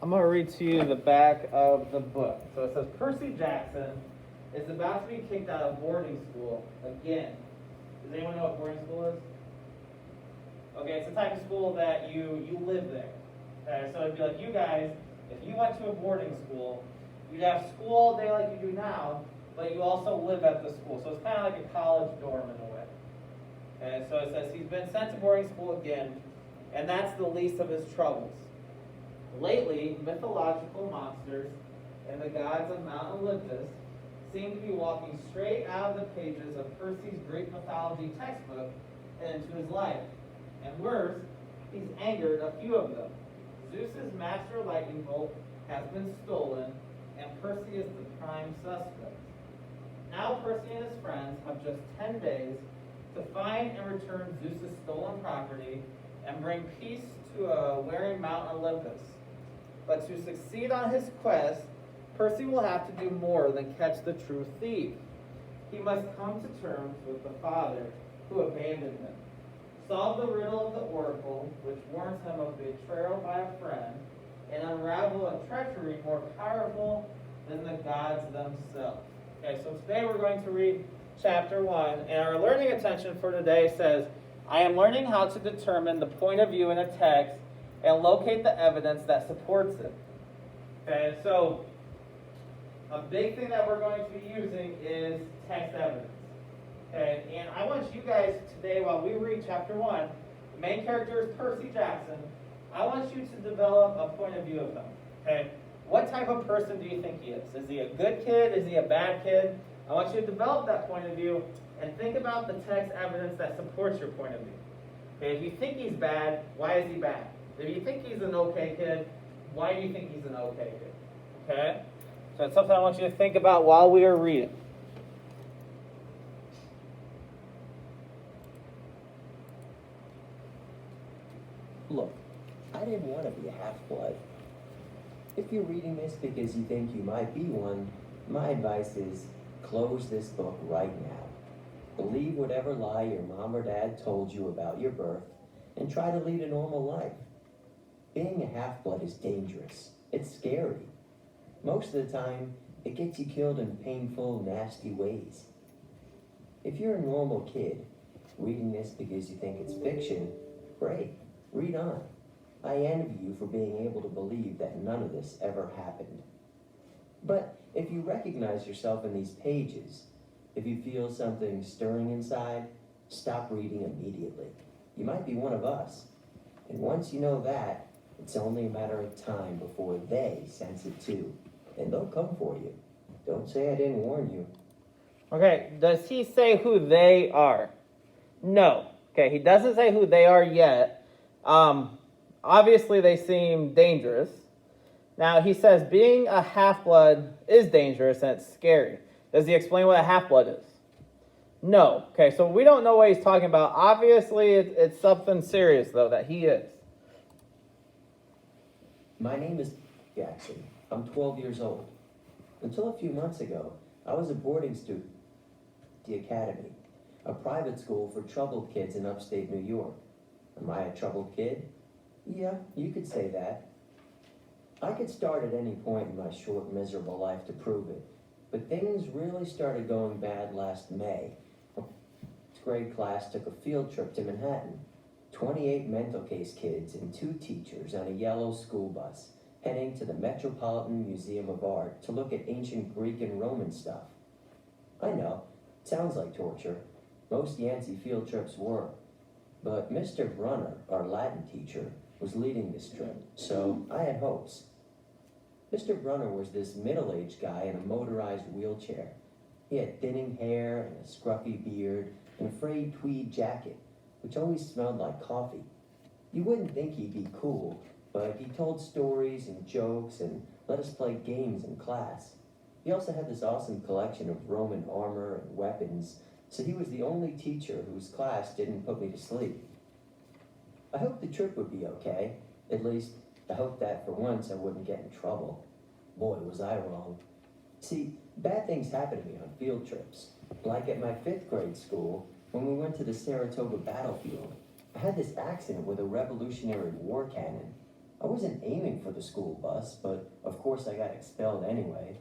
I'm going to read to you the back of the book. So it says, Percy Jackson is about to be kicked out of boarding school again. Does anyone know what boarding school is? Okay, it's the type of school that you live there. Okay, so it'd be like you guys, if you went to a boarding school, you'd have school all day like you do now, but you also live at the school. So it's kind of like a college dorm in a way. Okay, so it says he's been sent to boarding school again, and that's the least of his troubles. Lately, mythological monsters and the gods of Mount Olympus seem to be walking straight out of the pages of Percy's Greek mythology textbook and into his life. And worse, he's angered a few of them. Zeus's master lightning bolt has been stolen, and Percy is the prime suspect. Now Percy and his friends have just 10 days to find and return Zeus's stolen property and bring peace to a weary Mount Olympus. But to succeed on his quest, Percy will have to do more than catch the true thief. He must come to terms with the father who abandoned him, solve the riddle of the oracle, which warns him of betrayal by a friend, and unravel a treachery more powerful than the gods themselves. Okay, so today we're going to read chapter 1, and our learning attention for today says, I am learning how to determine the point of view in a text and locate the evidence that supports it. Okay, so a big thing that we're going to be using is text evidence. Okay, and I want you guys today, while we read chapter 1, the main character is Percy Jackson. I want you to develop a point of view of him. Okay, what type of person do you think he is? Is he a good kid? Is he a bad kid? I want you to develop that point of view and think about the text evidence that supports your point of view. Okay, if you think he's bad, why is he bad? If you think he's an okay kid, why do you think he's an okay kid? Okay? So it's something I want you to think about while we are reading. Look, I didn't want to be a half-blood. If you're reading this because you think you might be one, my advice is close this book right now. Believe whatever lie your mom or dad told you about your birth and try to lead a normal life. Being a half-blood is dangerous. It's scary. Most of the time, it gets you killed in painful, nasty ways. If you're a normal kid, reading this because you think it's fiction, great, read on. I envy you for being able to believe that none of this ever happened. But if you recognize yourself in these pages, if you feel something stirring inside, stop reading immediately. You might be one of us. And once you know that, it's only a matter of time before they sense it too. And they'll come for you. Don't say I didn't warn you. Okay, does he say who they are? No. Okay, he doesn't say who they are yet. Obviously, they seem dangerous. Now, he says being a half-blood is dangerous and it's scary. Does he explain what a half-blood is? No. Okay, so we don't know what he's talking about. Obviously, it's something serious, though, that he is. My name is Jackson. I'm 12 years old. Until a few months ago, I was a boarding student at the Academy, a private school for troubled kids in upstate New York. Am I a troubled kid? Yeah, you could say that. I could start at any point in my short, miserable life to prove it, but things really started going bad last May. Fifth grade class took a field trip to Manhattan. 28 mental case kids and 2 teachers on a yellow school bus, heading to the Metropolitan Museum of Art to look at ancient Greek and Roman stuff. I know, it sounds like torture. Most Yancey field trips were. But Mr. Brunner, our Latin teacher, was leading this trip, so I had hopes. Mr. Brunner was this middle-aged guy in a motorized wheelchair. He had thinning hair and a scruffy beard and a frayed tweed jacket, which always smelled like coffee. You wouldn't think he'd be cool, but he told stories and jokes and let us play games in class. He also had this awesome collection of Roman armor and weapons, so he was the only teacher whose class didn't put me to sleep. I hoped the trip would be okay. At least, I hoped that for once I wouldn't get in trouble. Boy, was I wrong. See, bad things happen to me on field trips. Like at my 5th grade school, when we went to the Saratoga battlefield, I had this accident with a Revolutionary War cannon. I wasn't aiming for the school bus, but of course I got expelled anyway.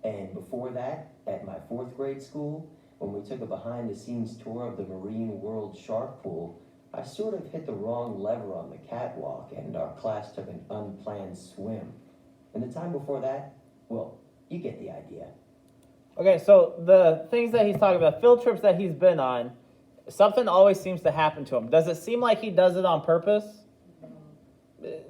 And before that, at my 4th grade school, when we took a behind-the-scenes tour of the Marine World Shark Pool, I sort of hit the wrong lever on the catwalk and our class took an unplanned swim. And the time before that, well, you get the idea. Okay, so the things that he's talking about, field trips that he's been on, something always seems to happen to him. Does it seem like he does it on purpose?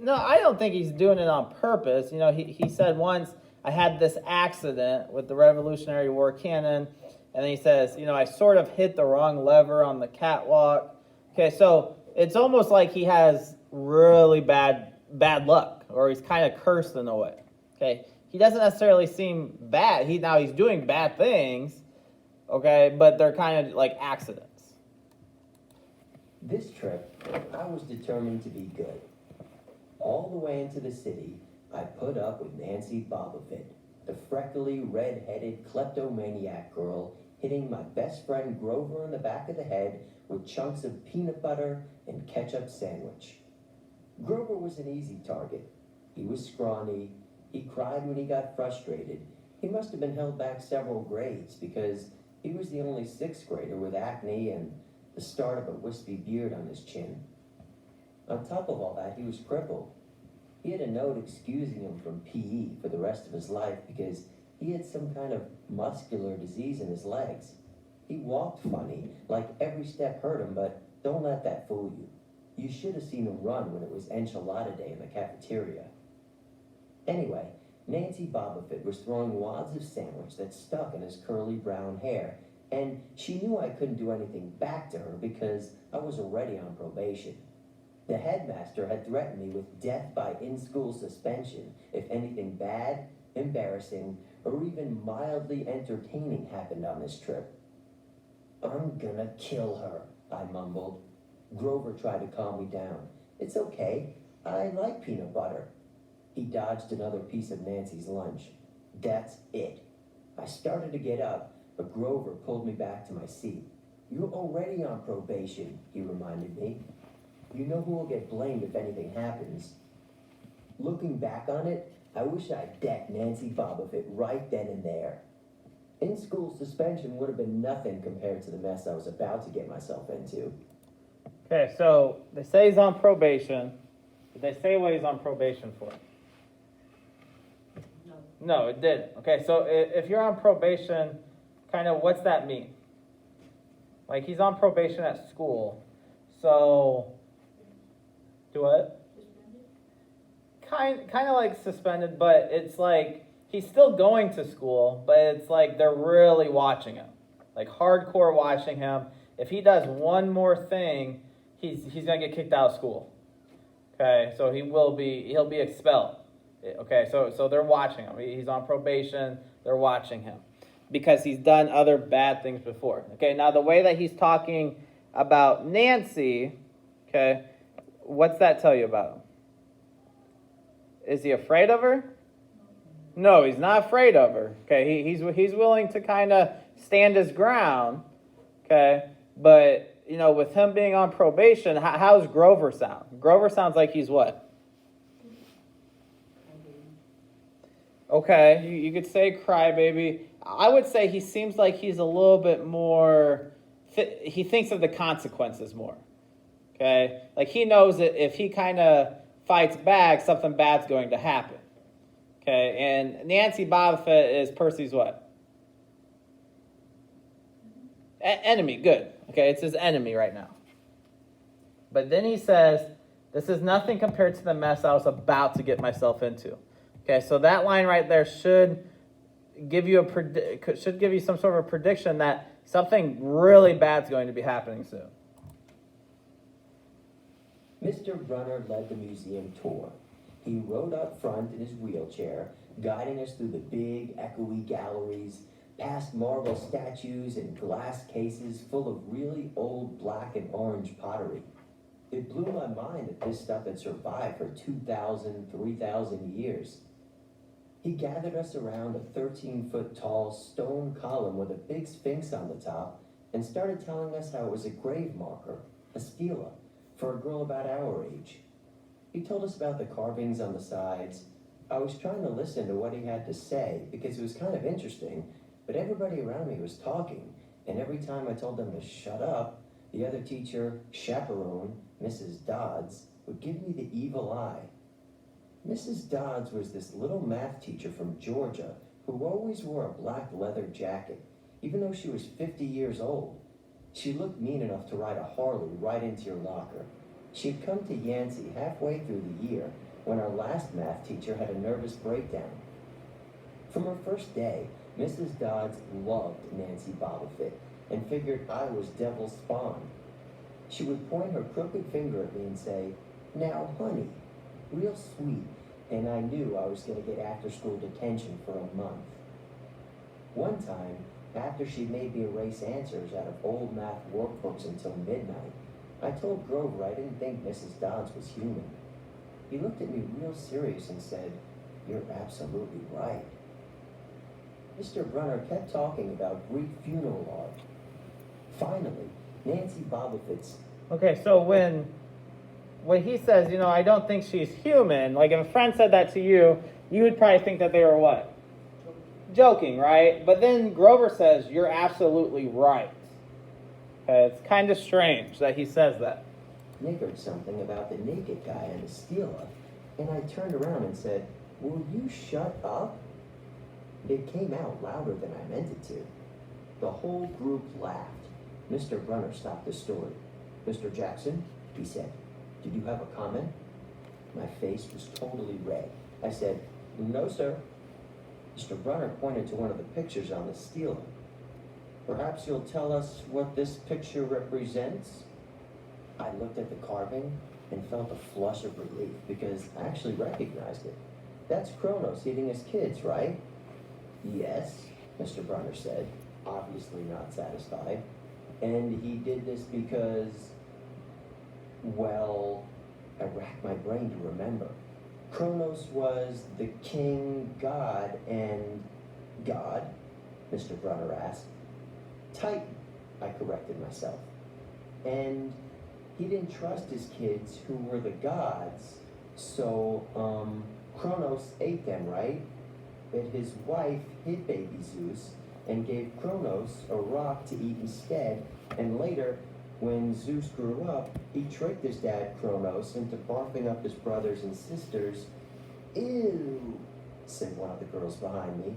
No, I don't think he's doing it on purpose. You know, he said once, I had this accident with the Revolutionary War cannon, and then he says, you know, I sort of hit the wrong lever on the catwalk. Okay, so it's almost like he has really bad luck, or he's kind of cursed in a way. Okay, he doesn't necessarily seem bad. He's doing bad things, okay, but they're kind of like accidents. This trip, I was determined to be good. All the way into the city, I put up with Nancy Bobofit, the freckly, red-headed kleptomaniac girl hitting my best friend Grover in the back of the head with chunks of peanut butter and ketchup sandwich. Grover was an easy target. He was scrawny. He cried when he got frustrated. He must have been held back several grades because he was the only 6th grader with acne and the start of a wispy beard on his chin. On top of all that, he was crippled. He had a note excusing him from PE for the rest of his life because he had some kind of muscular disease in his legs. He walked funny, like every step hurt him, but don't let that fool you. You should have seen him run when it was enchilada day in the cafeteria. Anyway, Nancy Bobofit was throwing wads of sandwich that stuck in his curly brown hair, and she knew I couldn't do anything back to her because I was already on probation. The headmaster had threatened me with death by in-school suspension if anything bad, embarrassing, or even mildly entertaining happened on this trip. I'm gonna kill her, I mumbled. Grover tried to calm me down. It's okay, I like peanut butter. He dodged another piece of Nancy's lunch. That's it. I started to get up, but Grover pulled me back to my seat. You're already on probation, he reminded me. You know who will get blamed if anything happens. Looking back on it, I wish I'd decked Nancy Bobofit right then and there. In-school suspension would have been nothing compared to the mess I was about to get myself into. Okay, so they say he's on probation. Did they say what he's on probation for? No, it didn't. Okay, so if you're on probation, kind of what's that mean? Like he's on probation at school, so do what? Kind of like suspended, but it's like he's still going to school, but it's like they're really watching him, like hardcore watching him. If he does one more thing, he's gonna get kicked out of school. Okay, so he'll be expelled. Okay, so they're watching him. He's on probation. They're watching him because he's done other bad things before. Okay, now the way that he's talking about Nancy, okay, what's that tell you about him? Is he afraid of her? No, he's not afraid of her. Okay, he's willing to kind of stand his ground. Okay, but you know, with him being on probation, how's Grover sound? Grover sounds like he's what? Okay, you could say crybaby. I would say he seems like he's a little bit more, he thinks of the consequences more. Okay, like he knows that if he kind of fights back, something bad's going to happen. Okay, and Nancy Bobofit is Percy's what? Enemy, good. Okay, it's his enemy right now. But then he says, this is nothing compared to the mess I was about to get myself into. Okay, so that line right there should give you some sort of a prediction that something really bad's going to be happening soon. Mr. Brunner led the museum tour. He rode up front in his wheelchair, guiding us through the big, echoey galleries, past marble statues and glass cases full of really old black and orange pottery. It blew my mind that this stuff had survived for 2,000, 3,000 years. He gathered us around a 13-foot-tall stone column with a big sphinx on the top and started telling us how it was a grave marker, a stela, for a girl about our age. He He told us about the carvings on the sides. I was trying to listen to what he had to say because it was kind of interesting, but everybody around me was talking, and every time I told them to shut up, the other teacher, chaperone, Mrs. Dodds, would give me the evil eye. Mrs. Dodds was this little math teacher from Georgia who always wore a black leather jacket, even though she was 50 years old. She looked mean enough to ride a Harley right into your locker. She'd come to Yancey halfway through the year when our last math teacher had a nervous breakdown. From her first day, Mrs. Dodds loved Nancy Bobofit and figured I was devil's spawn. She would point her crooked finger at me and say, "Now, honey," real sweet, and I knew I was going to get after-school detention for a month. One time, after she made me erase answers out of old math workbooks until midnight, I told Grover I didn't think Mrs. Dodds was human. He looked at me real serious and said, "You're absolutely right." Mr. Brunner kept talking about Greek funeral art. Finally, Nancy Bobofit's... Okay, so when he says, I don't think she's human, like if a friend said that to you, you would probably think that they were what? Joking, right? But then Grover says, "You're absolutely right." Okay, it's kind of strange that he says that. Nickered something about the naked guy and the Stela, and I turned around and said, "Will you shut up?" It came out louder than I meant it to. The whole group laughed. Mr. Brunner stopped the story. "Mr. Jackson," he said, "did you have a comment?" My face was totally red. I said, "No, sir." Mr. Brunner pointed to one of the pictures on the Stela. "Perhaps you'll tell us what this picture represents?" I looked at the carving and felt a flush of relief because I actually recognized it. "That's Kronos eating his kids, right?" "Yes," Mr. Brunner said, obviously not satisfied. "And he did this because, well," I racked my brain to remember. "Kronos was the king god and..." "God?" Mr. Brunner asked. "Titan," I corrected myself. "And he didn't trust his kids who were the gods, so, Kronos ate them, right? But his wife hid baby Zeus and gave Kronos a rock to eat instead, and later, when Zeus grew up, he tricked his dad Kronos into barfing up his brothers and sisters." "Ew," said one of the girls behind me.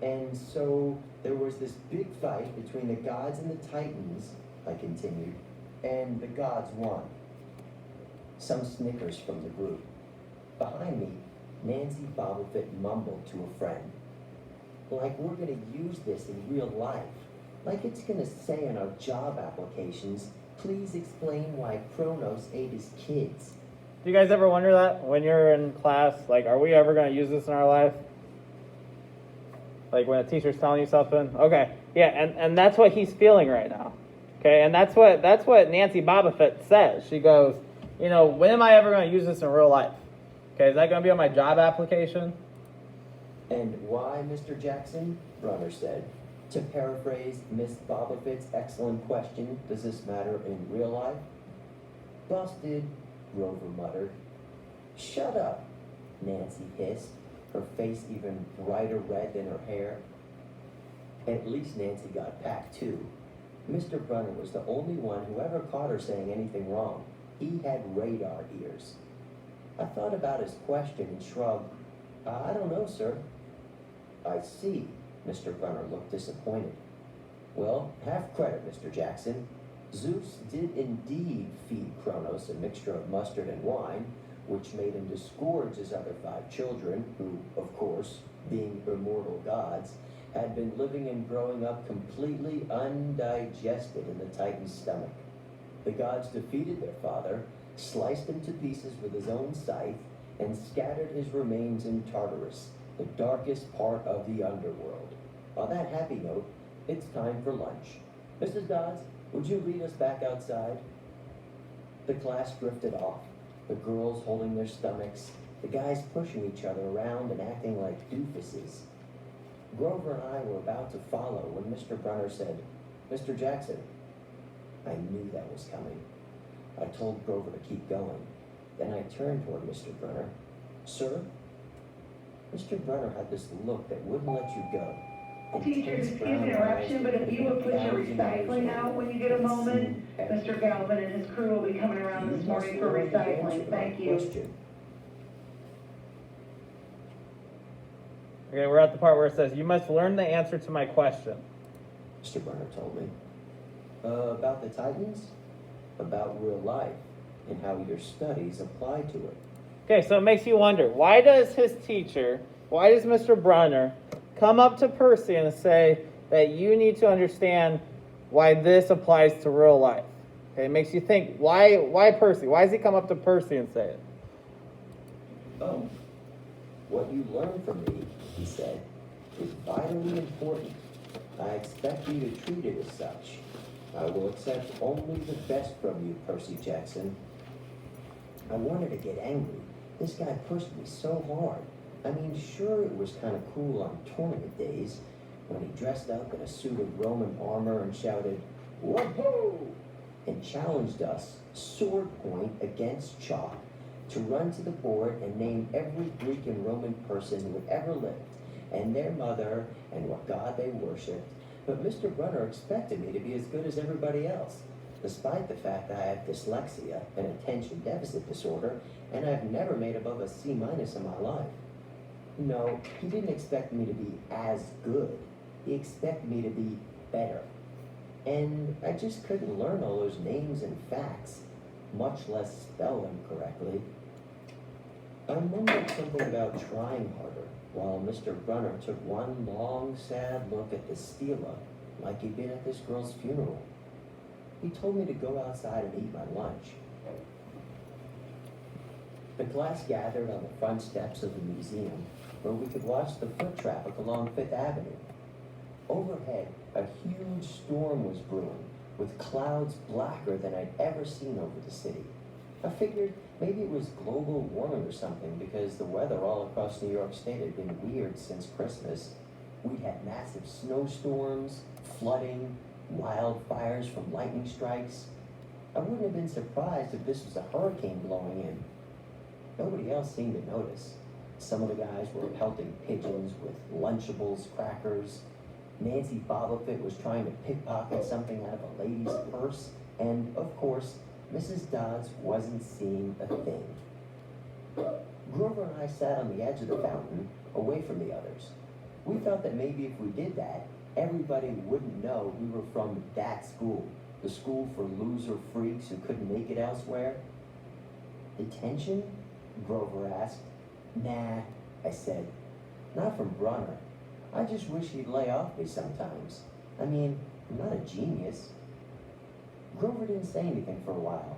"And so there was this big fight between the gods and the Titans," I continued, "and the gods won." Some snickers from the group. Behind me, Nancy Bobofit mumbled to a friend, "Like we're going to use this in real life. Like it's going to say in our job applications, 'Please explain why Kronos ate his kids.'" Do you guys ever wonder that when you're in class? Like, are we ever going to use this in our life? Like when a teacher's telling you something? Okay, yeah, and that's what he's feeling right now. Okay, and that's what Nancy Bobofit says. She goes, when am I ever going to use this in real life? Okay, is that going to be on my job application? "And why, Mr. Jackson?" Brunner said. "To paraphrase Miss Bobofit's excellent question, does this matter in real life?" "Busted," Grover muttered. "Shut up," Nancy hissed, her face even brighter red than her hair. At least Nancy got packed too. Mr. Brunner was the only one who ever caught her saying anything wrong. He had radar ears. I thought about his question and shrugged. "I don't know, sir." "I see." Mr. Brunner looked disappointed. "Well, half credit, Mr. Jackson. Zeus did indeed feed Kronos a mixture of mustard and wine, which made him disgorge his other 5 children, who, of course, being immortal gods, had been living and growing up completely undigested in the Titan's stomach. The gods defeated their father, sliced him to pieces with his own scythe, and scattered his remains in Tartarus, the darkest part of the underworld. On that happy note, it's time for lunch. Mrs. Dodds, would you lead us back outside?" The class drifted off, the girls holding their stomachs, the guys pushing each other around and acting like doofuses. Grover and I were about to follow when Mr. Brunner said, "Mr. Jackson." I knew that was coming. I told Grover to keep going. Then I turned toward Mr. Brunner. Sir? Mr. Brunner had this look that wouldn't let you go. Teacher, Intense excuse brown the interruption, eyes but if that you would put your 1,000 years recycling old out when you get a had moment, seen everything. Mr. Galvin and his crew will be coming around You this must morning for learn the answer recycling. to my Thank you. question. Okay, we're at the part where it says, you must learn the answer to my question. Mr. Brunner told me. About the Titans? About real life and how your studies apply to it. Okay, so it makes you wonder, why does Mr. Brunner come up to Percy and say that you need to understand why this applies to real life? Okay, it makes you think, why Percy? Why does he come up to Percy and say it? Oh, what you learn from me, he said, is vitally important. I expect you to treat it as such. I will accept only the best from you, Percy Jackson. I wanted to get angry. This guy pushed me so hard. I mean, sure, it was kind of cool on tournament days when he dressed up in a suit of Roman armor and shouted, "Whoa!" and challenged us, sword point against chalk, to run to the board and name every Greek and Roman person who had ever lived, and their mother, and what god they worshipped. But Mr. Brunner expected me to be as good as everybody else, despite the fact that I have dyslexia, an attention deficit disorder, and I've never made above a C- in my life. No, he didn't expect me to be as good. He expected me to be better. And I just couldn't learn all those names and facts, much less spell them correctly. I mumbled something about trying harder, while Mr. Brunner took one long, sad look at the stela, like he'd been at this girl's funeral. He told me to go outside and eat my lunch. The class gathered on the front steps of the museum, where we could watch the foot traffic along Fifth Avenue. Overhead, a huge storm was brewing, with clouds blacker than I'd ever seen over the city. I figured maybe it was global warming or something, because the weather all across New York State had been weird since Christmas. We'd had massive snowstorms, flooding, wildfires from lightning strikes. I wouldn't have been surprised if this was a hurricane blowing in. Nobody else seemed to notice. Some of the guys were pelting pigeons with Lunchables crackers. Nancy Bobofit was trying to pickpocket something out of a lady's purse. And, of course, Mrs. Dodds wasn't seeing a thing. Grover and I sat on the edge of the fountain, away from the others. We thought that maybe if we did that, everybody wouldn't know we were from that school, the school for loser freaks who couldn't make it elsewhere. Detention? Grover asked. Nah, I said. Not from Brunner. I just wish he'd lay off me sometimes. I mean, I'm not a genius. Grover didn't say anything for a while.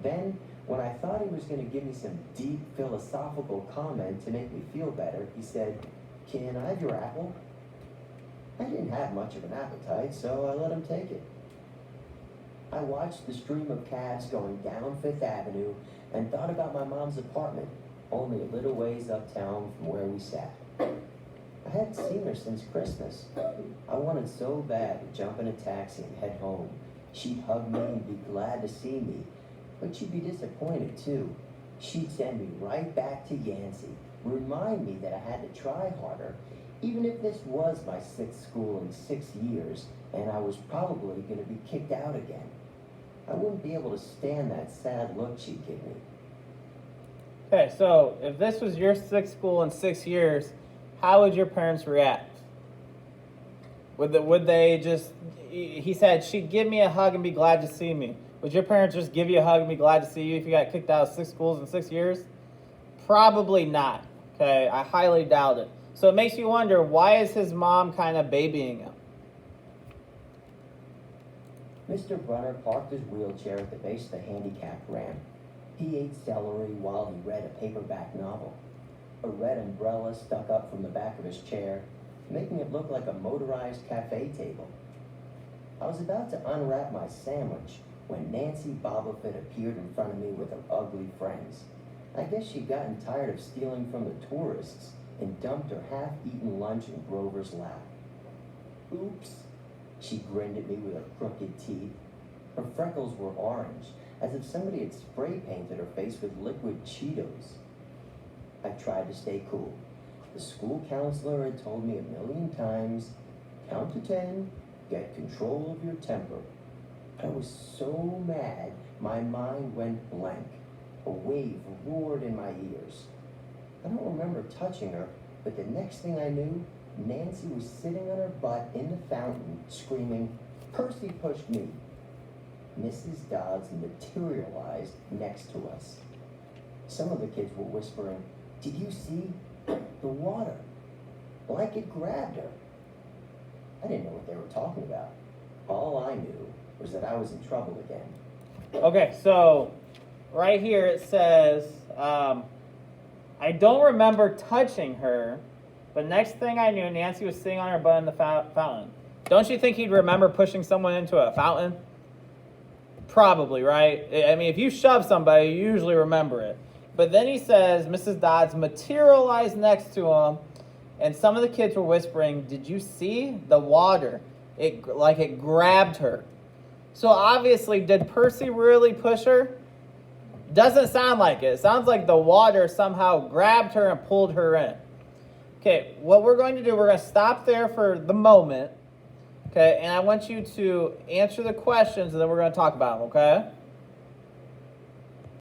Then, when I thought he was going to give me some deep philosophical comment to make me feel better, he said, "Can I have your apple?" I didn't have much of an appetite, so I let him take it. I watched the stream of cabs going down Fifth Avenue and thought about my mom's apartment, only a little ways uptown from where we sat. I hadn't seen her since Christmas. I wanted so bad to jump in a taxi and head home. She'd hug me and be glad to see me, but she'd be disappointed too. She'd send me right back to Yancey, remind me that I had to try harder, even if this was my 6th school in 6 years, and I was probably going to be kicked out again. I wouldn't be able to stand that sad look she'd give me. Okay, so if this was your 6th school in 6 years, how would your parents react? Would they just, he said, she'd give me a hug and be glad to see me. Would your parents just give you a hug and be glad to see you if you got kicked out of 6 schools in 6 years? Probably not, okay? I highly doubt it. So it makes you wonder, why is his mom kind of babying him? Mr. Brunner parked his wheelchair at the base of the handicapped ramp. He ate celery while he read a paperback novel. A red umbrella stuck up from the back of his chair, making it look like a motorized cafe table. I was about to unwrap my sandwich when Nancy Bobofit appeared in front of me with her ugly friends. I guess she'd gotten tired of stealing from the tourists and dumped her half-eaten lunch in Grover's lap. Oops, she grinned at me with her crooked teeth. Her freckles were orange, as if somebody had spray painted her face with liquid Cheetos. I tried to stay cool. The school counselor had told me 1,000,000 times, count to 10, get control of your temper. I was so mad, my mind went blank. A wave roared in my ears. I don't remember touching her, but the next thing I knew, Nancy was sitting on her butt in the fountain, screaming, "Percy pushed me." Mrs. Dodds materialized next to us. Some of the kids were whispering, "Did you see? The water. Like it grabbed her." I didn't know what they were talking about. All I knew was that I was in trouble again. Okay, so right here it says, I don't remember touching her, but next thing I knew, Nancy was sitting on her butt in the fountain. Don't you think he'd remember pushing someone into a fountain? Probably, right? I mean, if you shove somebody, you usually remember it. But then he says, Mrs. Dodds materialized next to him, and some of the kids were whispering, "Did you see the water? It grabbed her." So obviously, did Percy really push her? Doesn't sound like it. It sounds like the water somehow grabbed her and pulled her in. Okay, what we're going to do, we're going to stop there for the moment. Okay, and I want you to answer the questions, and then we're going to talk about them, okay?